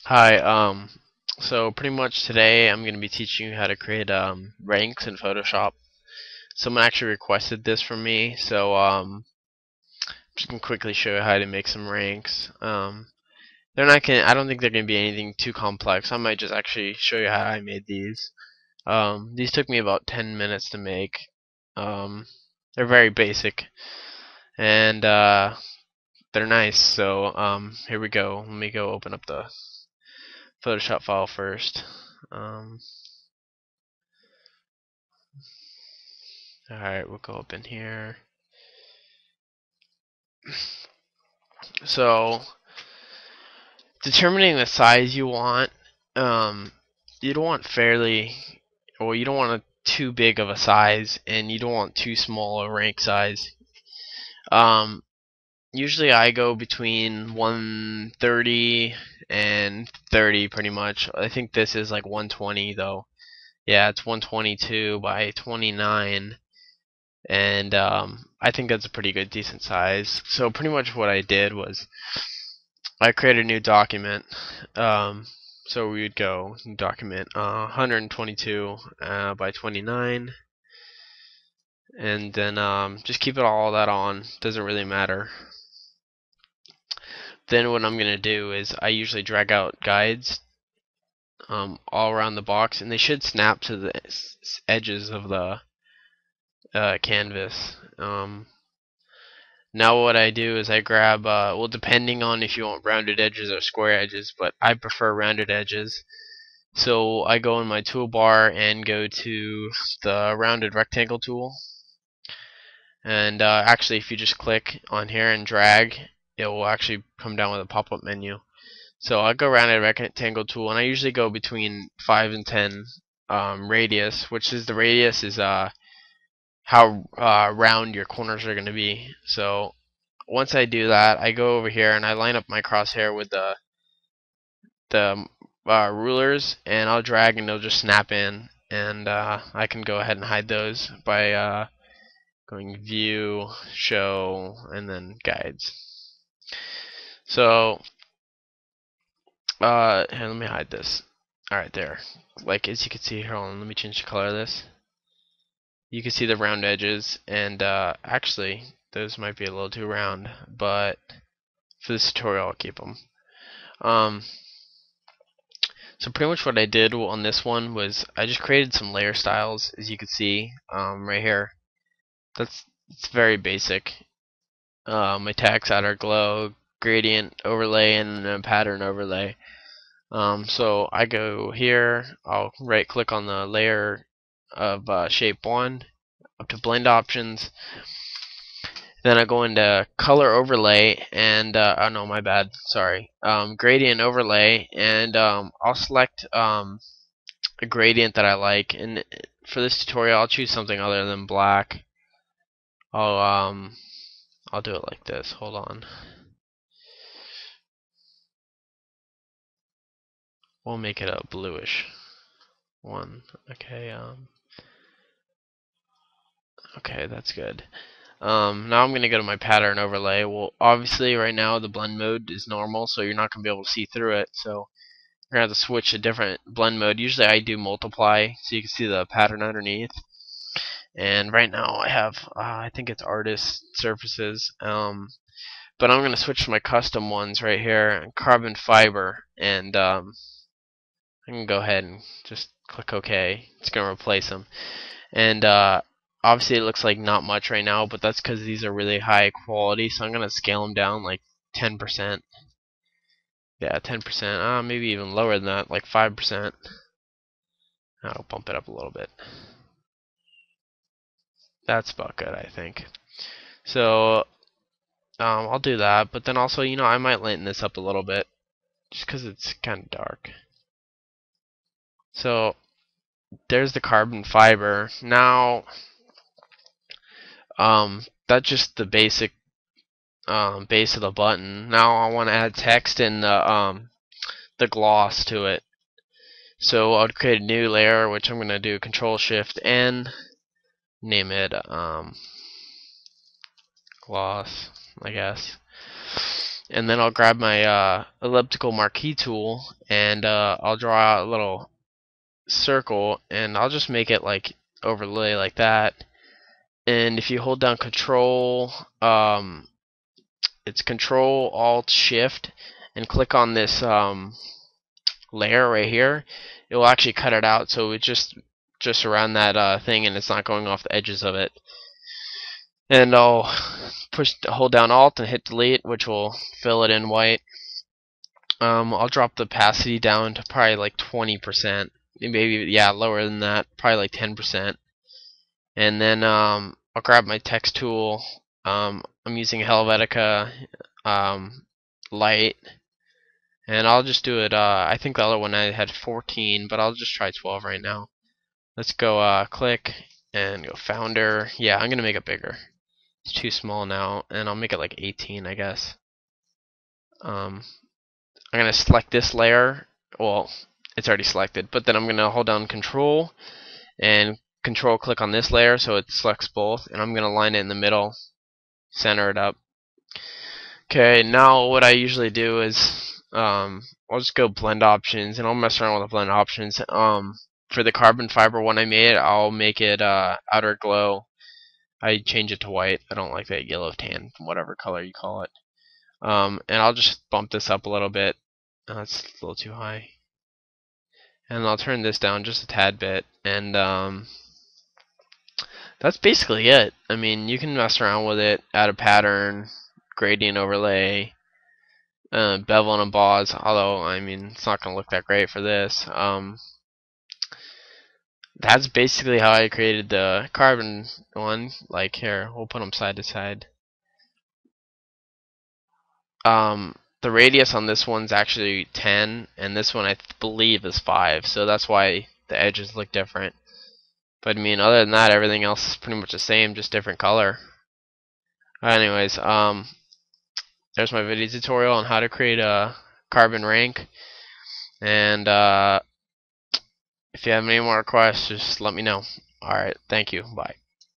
Hi, so pretty much today I'm going to be teaching you how to create ranks in Photoshop. Someone actually requested this from me, so just gonna quickly show you how to make some ranks. I don't think they're going to be anything too complex. I might just actually show you how I made these. These took me about 10 minutes to make. Um, they're very basic, and they're nice, so here we go. Let me go open up the Photoshop file first. Um, Alright, we'll go up in here. So, determining the size you want, um, you don't want you don't want too big of a size, and you don't want too small a rank size. Um, Usually I go between 130 and 30 pretty much. I think this is like 120 though. Yeah, it's 122 by 29. And I think that's a pretty good decent size. So pretty much what I did was I created a new document. So we would go document 122 by 29, and then just keep it all that on. Doesn't really matter. Then what I'm gonna do is I usually drag out guides all around the box, and they should snap to the edges of the canvas. Now what I do is I grab, well, depending on if you want rounded edges or square edges, but I prefer rounded edges. So I go in my toolbar and go to the rounded rectangle tool. And actually, if you just click on here and drag, it will actually come down with a pop-up menu. So I go rounded rectangle tool, and I usually go between 5 and 10 radius, which is the radius is how round your corners are going to be. So once I do that, I go over here and I line up my crosshair with the rulers, and I'll drag and they'll just snap in, and I can go ahead and hide those by going view, show, and then guides. So here, let me hide this. Alright, there. Like, as you can see here, hold on, let me change the color of this. You can see the round edges, and actually those might be a little too round, but for this tutorial I'll keep them. So pretty much what I did on this one was I just created some layer styles, as you can see right here. It's very basic. My text, outer glow, gradient overlay, and a pattern overlay. So I go here, I'll right click on the layer of shape 1, up to blend options. Then I go into color overlay, and oh no, my bad, sorry, gradient overlay, and I'll select a gradient that I like, and for this tutorial I'll choose something other than black. I'll I'll do it like this. Hold on. We'll make it a bluish one. Okay, okay, that's good. Now I'm going to go to my pattern overlay. Well, obviously right now the blend mode is normal, so you're not going to be able to see through it. So you're going to have to switch a different blend mode. Usually I do multiply, so you can see the pattern underneath. And right now I have, I think it's artist surfaces. But I'm going to switch to my custom ones right here, carbon fiber, and I can go ahead and just click OK. It's going to replace them. And obviously it looks like not much right now, but that's because these are really high quality, so I'm going to scale them down like 10%. Yeah, 10%. Maybe even lower than that, like 5%. I'll bump it up a little bit. That's about good, I think. So I'll do that, but then also, I might lighten this up a little bit, just because it's kind of dark. So there's the carbon fiber. Now, that's just the basic base of the button. Now I want to add text and the gloss to it. So I'll create a new layer, which I'm going to do Control Shift N, name it gloss, I guess. And then I'll grab my elliptical marquee tool, and I'll draw out a little circle, and I'll just make it like overlay like that. And if you hold down Control, it's Control Alt Shift, and click on this layer right here, it will actually cut it out, so it's just around that thing, and it's not going off the edges of it. And I'll hold down Alt and hit Delete, which will fill it in white. I'll drop the opacity down to probably like 20%, maybe, yeah, lower than that, probably like 10%. And then I'll grab my text tool. I'm using Helvetica light, and I'll just do it. I think the other one I had 14, but I'll just try 12 right now. Let's go click and go Founder. Yeah, I'm gonna make it bigger. It's too small now, and I'll make it like 18, I guess. I'm going to select this layer. Well, it's already selected, but then I'm going to hold down Control and Control click on this layer so it selects both, and I'm going to line it in the middle, center it up. Okay, now what I usually do is I'll just go blend options, and I'll mess around with the blend options. For the carbon fiber one I made, I'll make it outer glow. I change it to white. I don't like that yellow tan, whatever color you call it. And I'll just bump this up a little bit. That's a little too high. And I'll turn this down just a tad bit. And that's basically it. I mean, you can mess around with it, add a pattern, gradient overlay, bevel and emboss, although, I mean, it's not going to look that great for this. That's basically how I created the carbon one. Like, here, we'll put them side to side. The radius on this one's actually 10, and this one I believe is 5, so that's why the edges look different. But I mean, other than that, everything else is pretty much the same, just different color. Anyways, there's my video tutorial on how to create a carbon rank, and if you have any more questions, just let me know. Alright, thank you, bye.